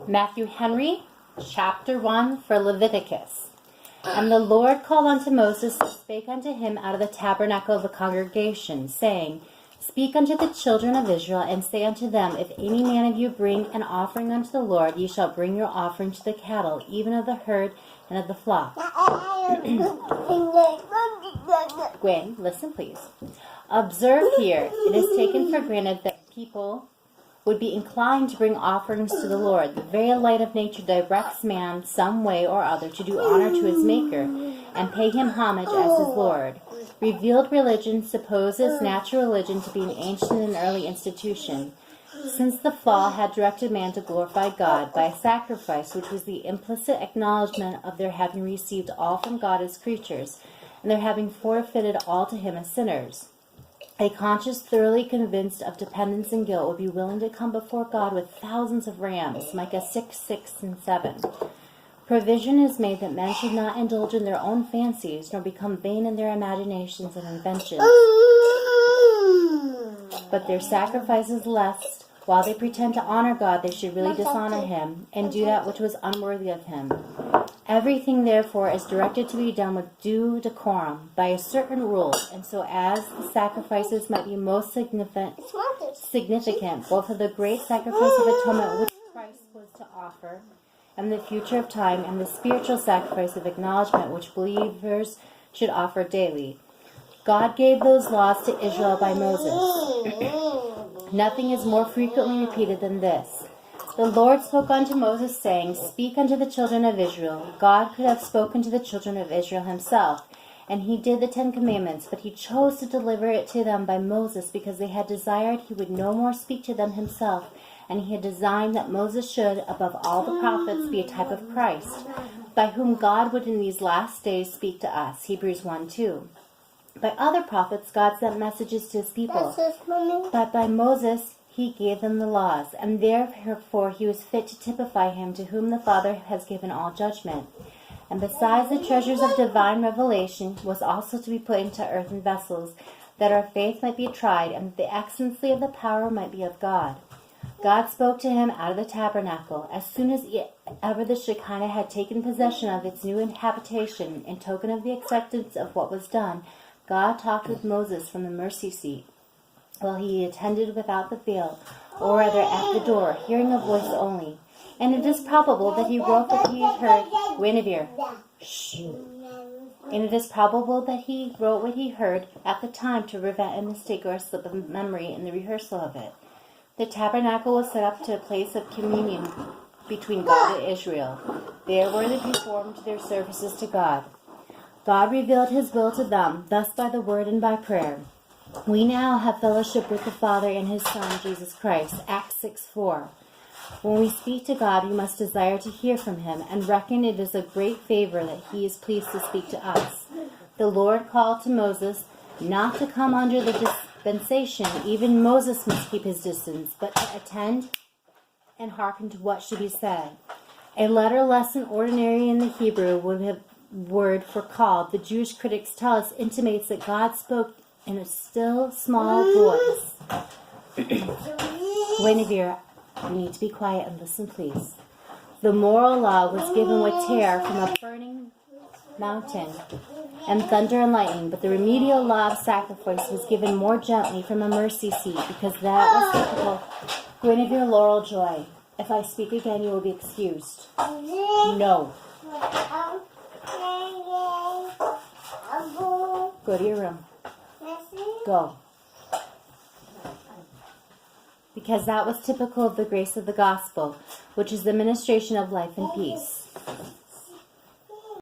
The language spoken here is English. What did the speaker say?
Matthew Henry, chapter 1 for Leviticus. And the Lord called unto Moses and spake unto him out of the tabernacle of the congregation, saying, Speak unto the children of Israel, and say unto them, If any man of you bring an offering unto the Lord, ye shall bring your offering to the cattle, even of the herd and of the flock. Gwen, listen please. Observe here, it is taken for granted that people would be inclined to bring offerings to the Lord. The very light of nature directs man some way or other to do honor to his Maker and pay him homage as his Lord. Revealed religion supposes natural religion to be an ancient and early institution. Since the fall had directed man to glorify God by a sacrifice which was the implicit acknowledgement of their having received all from God as creatures, and their having forfeited all to him as sinners. A conscience thoroughly convinced of dependence and guilt would be willing to come before God with thousands of rams, Micah 6:6 and 7. Provision is made that men should not indulge in their own fancies, nor become vain in their imaginations and inventions, but their sacrifices lest, while they pretend to honor God, they should really dishonor him, and do that which was unworthy of him. Everything, therefore, is directed to be done with due decorum, by a certain rule, and so as the sacrifices might be most significant, both of the great sacrifice of atonement which Christ was to offer, and the future of time, and the spiritual sacrifice of acknowledgement which believers should offer daily. God gave those laws to Israel by Moses. Nothing is more frequently repeated than this. The Lord spoke unto Moses, saying, Speak unto the children of Israel. God could have spoken to the children of Israel himself, and he did the 10 Commandments, but he chose to deliver it to them by Moses, because they had desired he would no more speak to them himself, and he had designed that Moses should, above all the prophets, be a type of Christ, by whom God would in these last days speak to us. Hebrews 1:2. By other prophets, God sent messages to his people, but by Moses he gave them the laws, and therefore he was fit to typify him to whom the Father has given all judgment. And besides the treasures of divine revelation was also to be put into earthen vessels, that our faith might be tried, and that the excellency of the power might be of God. God spoke to him out of the tabernacle. As soon as ever the Shekinah had taken possession of its new habitation, in token of the acceptance of what was done, God talked with Moses from the mercy seat, while he attended without the veil, or rather at the door, hearing a voice only. And it is probable that he wrote what he heard. Guinevere. Shh. And it is probable that he wrote what he heard at the time to prevent a mistake or a slip of memory in the rehearsal of it. The tabernacle was set up to a place of communion between God and Israel. There were they performed their services to God. God revealed his will to them, thus by the word and by prayer. We now have fellowship with the Father and his Son, Jesus Christ. Acts 6:4. When we speak to God, we must desire to hear from him, and reckon it is a great favor that he is pleased to speak to us. The Lord called to Moses not to come under the dispensation. Even Moses must keep his distance, but to attend and hearken to what should be said. A letter less than ordinary in the Hebrew would have word for called, the Jewish critics tell us, intimates that God spoke in a still small voice. Guinevere, you need to be quiet and listen, please. The moral law was given with terror from a burning mountain and thunder and lightning, but the remedial law of sacrifice was given more gently from a mercy seat, because that was typical. Guinevere Laurel Joy, if I speak again, you will be excused. No. Go to your room. Go. Because that was typical of the grace of the gospel, which is the ministration of life and peace.